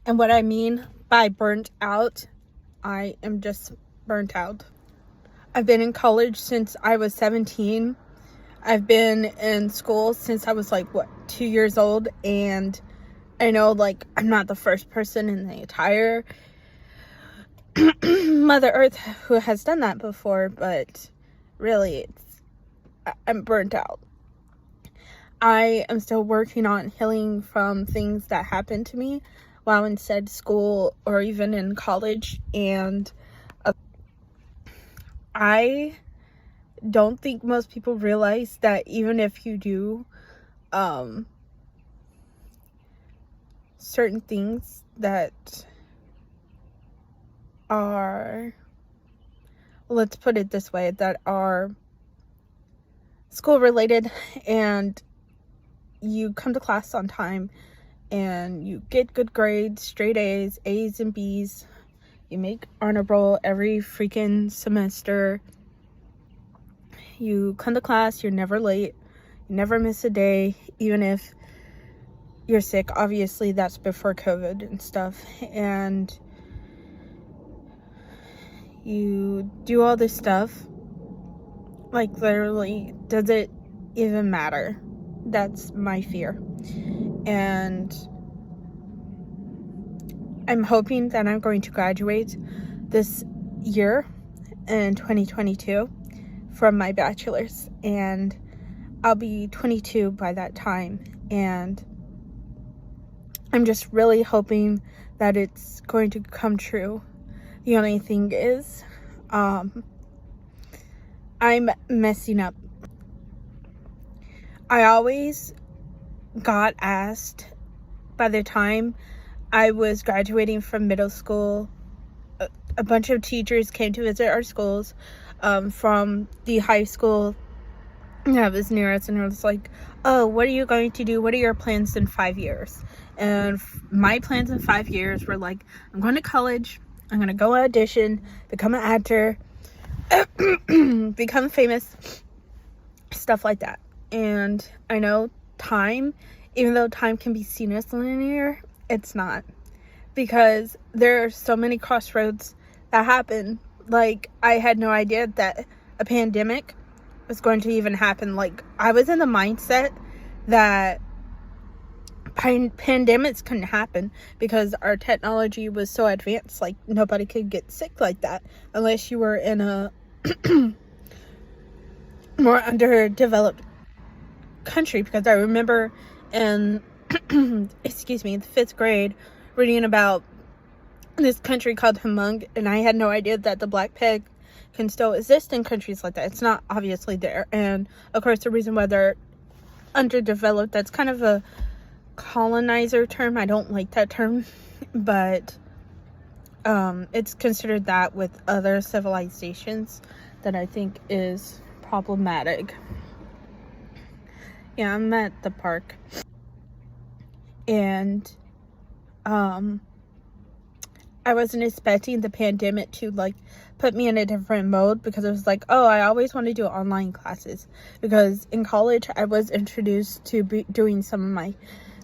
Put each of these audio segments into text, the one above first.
And what I mean by burnt out, I am just burnt out. I've been in college since I was 17. I've been in school since I was 2 years old, and I know I'm not the first person in the entire Mother Earth who has done that before, but really I'm burnt out. I am still working on healing from things that happened to me while in said school or even in college, and I don't think most people realize that even if you do certain things that are, let's put it this way, that are school related, and you come to class on time and you get good grades, straight A's, A's and B's, you make honor roll every freaking semester, you come to class, you're never late, you never miss a day, even if you're sick. Obviously that's before COVID and stuff, and you do all this stuff. Literally, does it even matter? That's my fear. And I'm hoping that I'm going to graduate this year in 2022 from my bachelor's, and I'll be 22 by that time, and I'm just really hoping that it's going to come true. The only thing is, I'm messing up. I always got asked by the time I was graduating from middle school, a bunch of teachers came to visit our schools from the high school that was near us, and it was like, oh, what are you going to do? What are your plans in 5 years? And my plans in 5 years were I'm going to college, I'm going to go audition, become an actor, become famous, stuff like that. And I know time, even though time can be seen as linear, it's not, because there are so many crossroads that happen. I had no idea that a pandemic was going to even happen. I was in the mindset that pandemics couldn't happen because our technology was so advanced. Nobody could get sick like that unless you were in a more underdeveloped country. Because I remember in the 5th grade reading about this country called Hmong, and I had no idea that the black pig can still exist in countries like that. It's not obviously there, and of course the reason why they're underdeveloped, that's kind of a colonizer term. I don't like that term, but it's considered that with other civilizations that I think is problematic. Yeah, I'm at the park, and I wasn't expecting the pandemic to put me in a different mode, because it was oh, I always want to do online classes, because in college I was introduced to doing some of my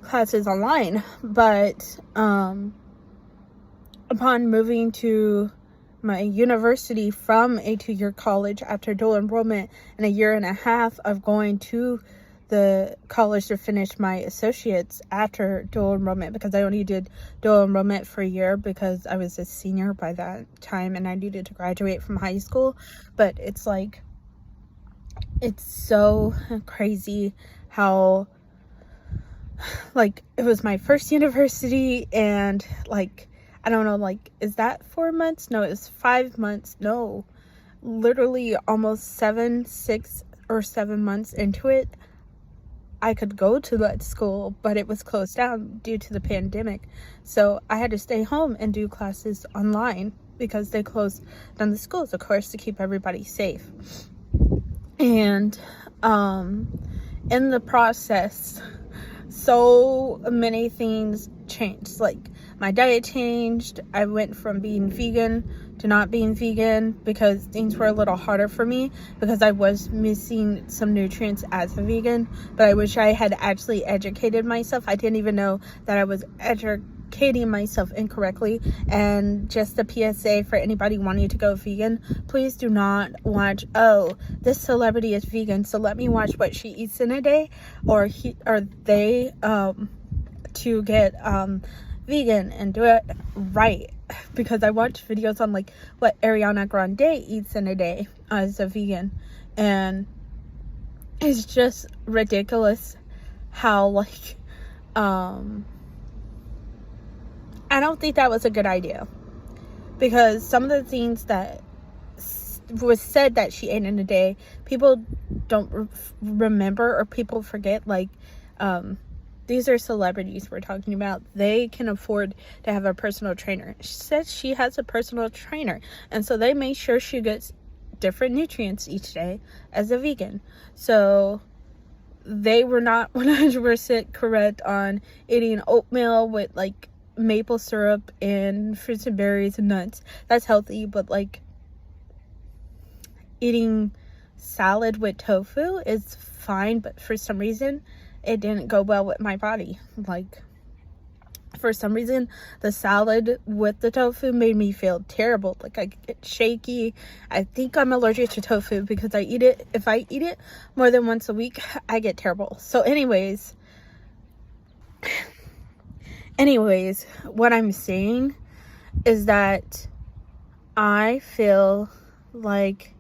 classes online, but upon moving to my university from a 2-year college after dual enrollment and a year and a half of going to the college to finish my associates after dual enrollment, because I only did dual enrollment for a year because I was a senior by that time and I needed to graduate from high school. But it's it's so crazy how it was my first university, and I don't know, is that 4 months? No, it's 5 months. No, literally almost 6 or 7 months into it, I could go to that school, but it was closed down due to the pandemic. So I had to stay home and do classes online because they closed down the schools, of course, to keep everybody safe. And in the process, so many things changed. My diet changed. I went from being vegan to not being vegan because things were a little harder for me, because I was missing some nutrients as a vegan. But I wish I had actually educated myself. I didn't even know that I was communicating myself incorrectly. And just a PSA for anybody wanting to go vegan, please do not watch, oh, this celebrity is vegan, so let me watch what she eats in a day, or they to get vegan and do it right. Because I watch videos on like what Ariana Grande eats in a day as a vegan, and it's just ridiculous how like I don't think that was a good idea, because some of the things that was said that she ate in a day, people don't remember, or people forget. Like these are celebrities we're talking about. They can afford to have a personal trainer. She says she has a personal trainer, and so they make sure she gets different nutrients each day as a vegan. So they were not 100% correct on eating oatmeal with like maple syrup and fruits and berries and nuts. That's healthy, but like eating salad with tofu is fine, but for some reason it didn't go well with my body. Like, for some reason, the salad with the tofu made me feel terrible. Like, I get shaky. I think I'm allergic to tofu because I eat it. If I eat it more than once a week, I get terrible. So anyways, what I'm saying is that I feel like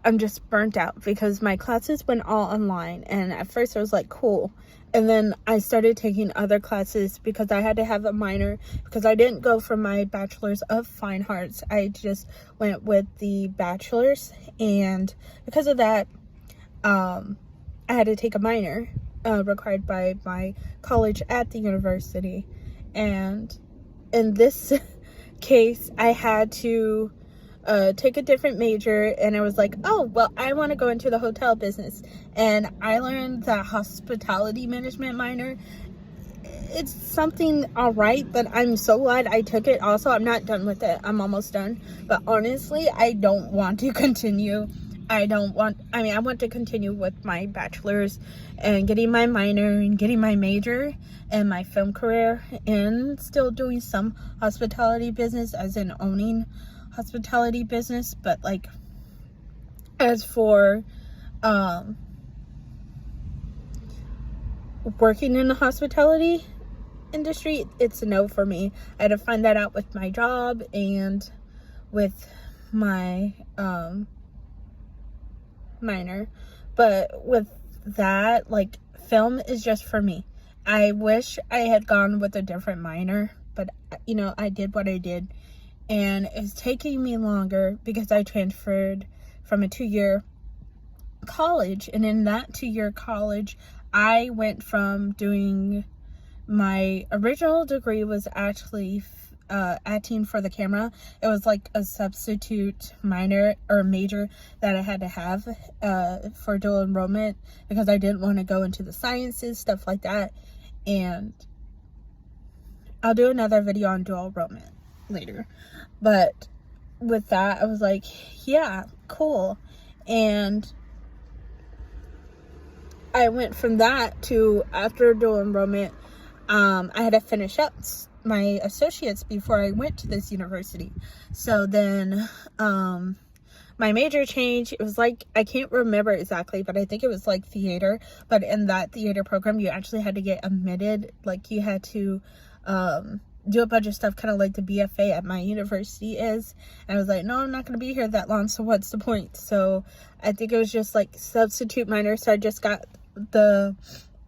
I'm just burnt out because my classes went all online, and at first I was like, cool. And then I started taking other classes because I had to have a minor, because I didn't go for my bachelor's of fine arts. I just went with the bachelor's, and because of that, I had to take a minor required by my college at the university. And in this case, I had to take a different major, and I was like, oh, well, I want to go into the hotel business. And I learned that hospitality management minor, it's something all right, but I'm so glad I took it. Also, I'm not done with it. I'm almost done. But honestly, I don't want to continue. I want to continue with my bachelor's and getting my minor and getting my major and my film career, and still doing some hospitality business, as in owning hospitality business. But like, as for working in the hospitality industry, it's a no for me. I had to find that out with my job and with my minor. But with that, like, film is just for me. I wish I had gone with a different minor, but you know, I did what I did. And it's taking me longer because I transferred from a 2-year college. And in that 2-year college, I went from doing, my original degree was actually acting for the camera. It was like a substitute minor or major that I had to have for dual enrollment, because I didn't want to go into the sciences, stuff like that. And I'll do another video on dual enrollment later. But with that, I was like, yeah, cool. And I went from that to, after dual enrollment, I had to finish up my associates before I went to this university. So then my major changed. It was like, I can't remember exactly, but I think it was like theater. But in that theater program, you actually had to get admitted. Like, you had to do a bunch of stuff, kind of like the BFA at my university is. And I was like, no, I'm not going to be here that long, so what's the point? So I think it was just like substitute minor. So I just got the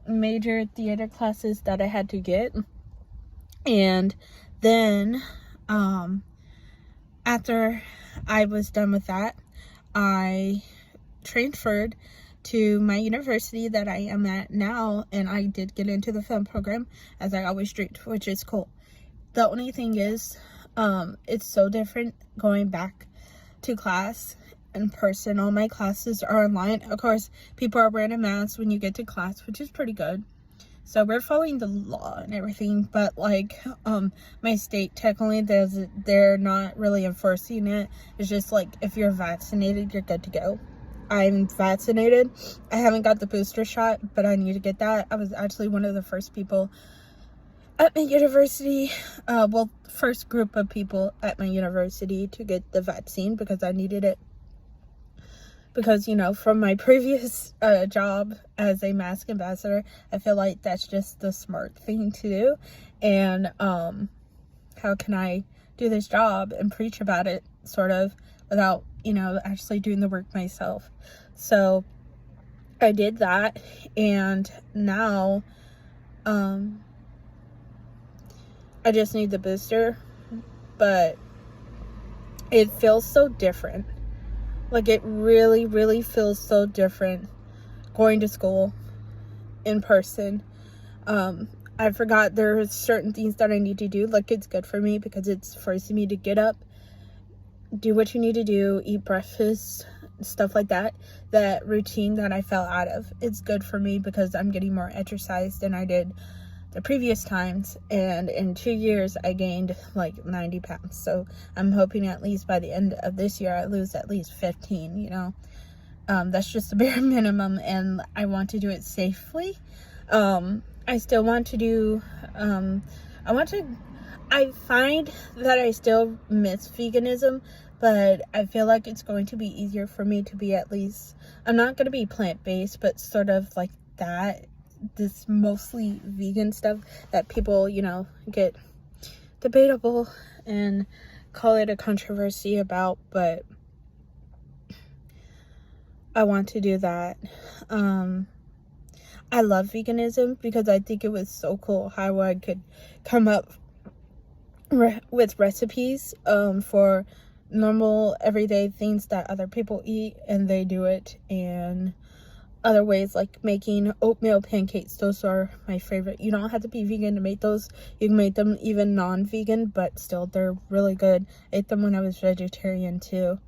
major theater classes that I had to get. And then after I was done with that, I transferred to my university that I am at now, and I did get into the film program, as I always dreamed, which is cool. The only thing is, it's so different going back to class in person. All my classes are online. Of course, people are wearing a mask when you get to class, which is pretty good. So we're following the law and everything, but like, my state, technically, they're not really enforcing it. It's just like, if you're vaccinated, you're good to go. I'm vaccinated. I haven't got the booster shot, but I need to get that. I was actually one of the first people at my university, well, first group of people at my university to get the vaccine because I needed it. Because, you know, from my previous job as a mask ambassador, I feel like that's just the smart thing to do. And how can I do this job and preach about it sort of without, you know, actually doing the work myself? So I did that, and now I just need the booster, but it feels so different. Like, it really, really feels so different going to school in person. I forgot there are certain things that I need to do. Like, it's good for me because it's forcing me to get up, do what you need to do, eat breakfast, stuff like that. That routine that I fell out of, it's good for me because I'm getting more exercise than I did the previous times, and in 2 years I gained like 90 pounds. So I'm hoping at least by the end of this year I lose at least 15, you know. That's just the bare minimum, and I want to do it safely. I still want to do I find that I still miss veganism, but I feel like it's going to be easier for me to be, at least, I'm not going to be plant-based, but sort of like that, this mostly vegan stuff that people, you know, get debatable and call it a controversy about, but I want to do that. I love veganism because I think it was so cool how I could come up with recipes for normal everyday things that other people eat, and they do it. And other ways, like making oatmeal pancakes, those are my favorite. You don't have to be vegan to make those. You can make them even non-vegan, but still they're really good. I ate them when I was vegetarian too.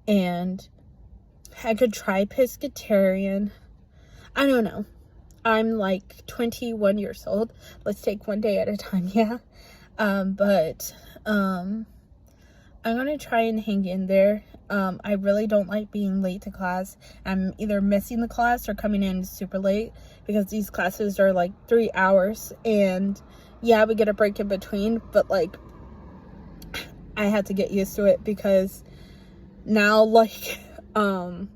And I could try pescatarian. I don't know, I'm like 21 years old. Let's take one day at a time. Yeah. But I'm gonna try and hang in there. I really don't like being late to class. I'm either missing the class or coming in super late, because these classes are like 3 hours, and yeah, we get a break in between, but like I had to get used to it because now, like, I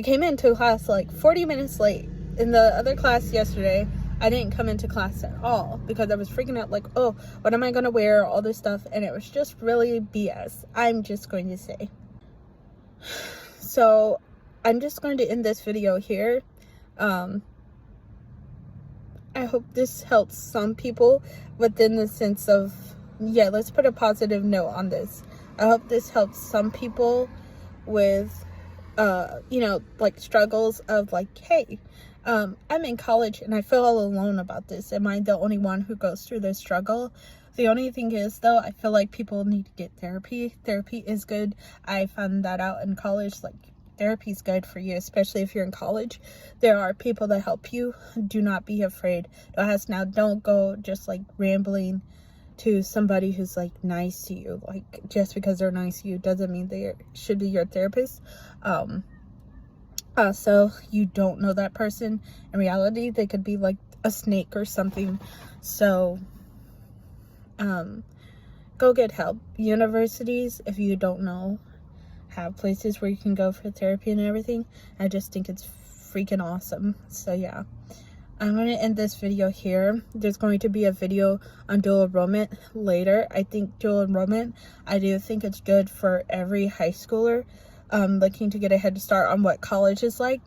came into class like 40 minutes late. In the other class yesterday, I didn't come into class at all because I was freaking out, like, oh, what am I going to wear, all this stuff, and it was just really BS. I'm just going to say. So I'm just going to end this video here. I hope this helps some people within the sense of, yeah, let's put a positive note on this. I hope this helps some people with, you know, like struggles of like, hey, I'm in college and I feel all alone about this. Am I the only one who goes through this struggle? The only thing is, though, I feel like people need to get therapy. Therapy is good. I found that out in college. Like, therapy is good for you, especially if you're in college. There are people that help you. Do not be afraid. Now, don't go just like rambling to somebody who's like nice to you. Like, just because they're nice to you doesn't mean they should be your therapist. So you don't know that person. In reality, they could be like a snake or something. So go get help. Universities, if you don't know, have places where you can go for therapy and everything. I just think it's freaking awesome. So yeah, I'm going to end this video here. There's going to be a video on dual enrollment later. I think dual enrollment, I do think it's good for every high schooler looking to get a head start on what college is like.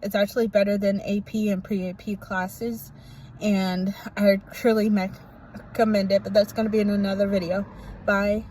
It's actually better than AP and pre-AP classes, and I truly recommend it, but that's going to be in another video. Bye.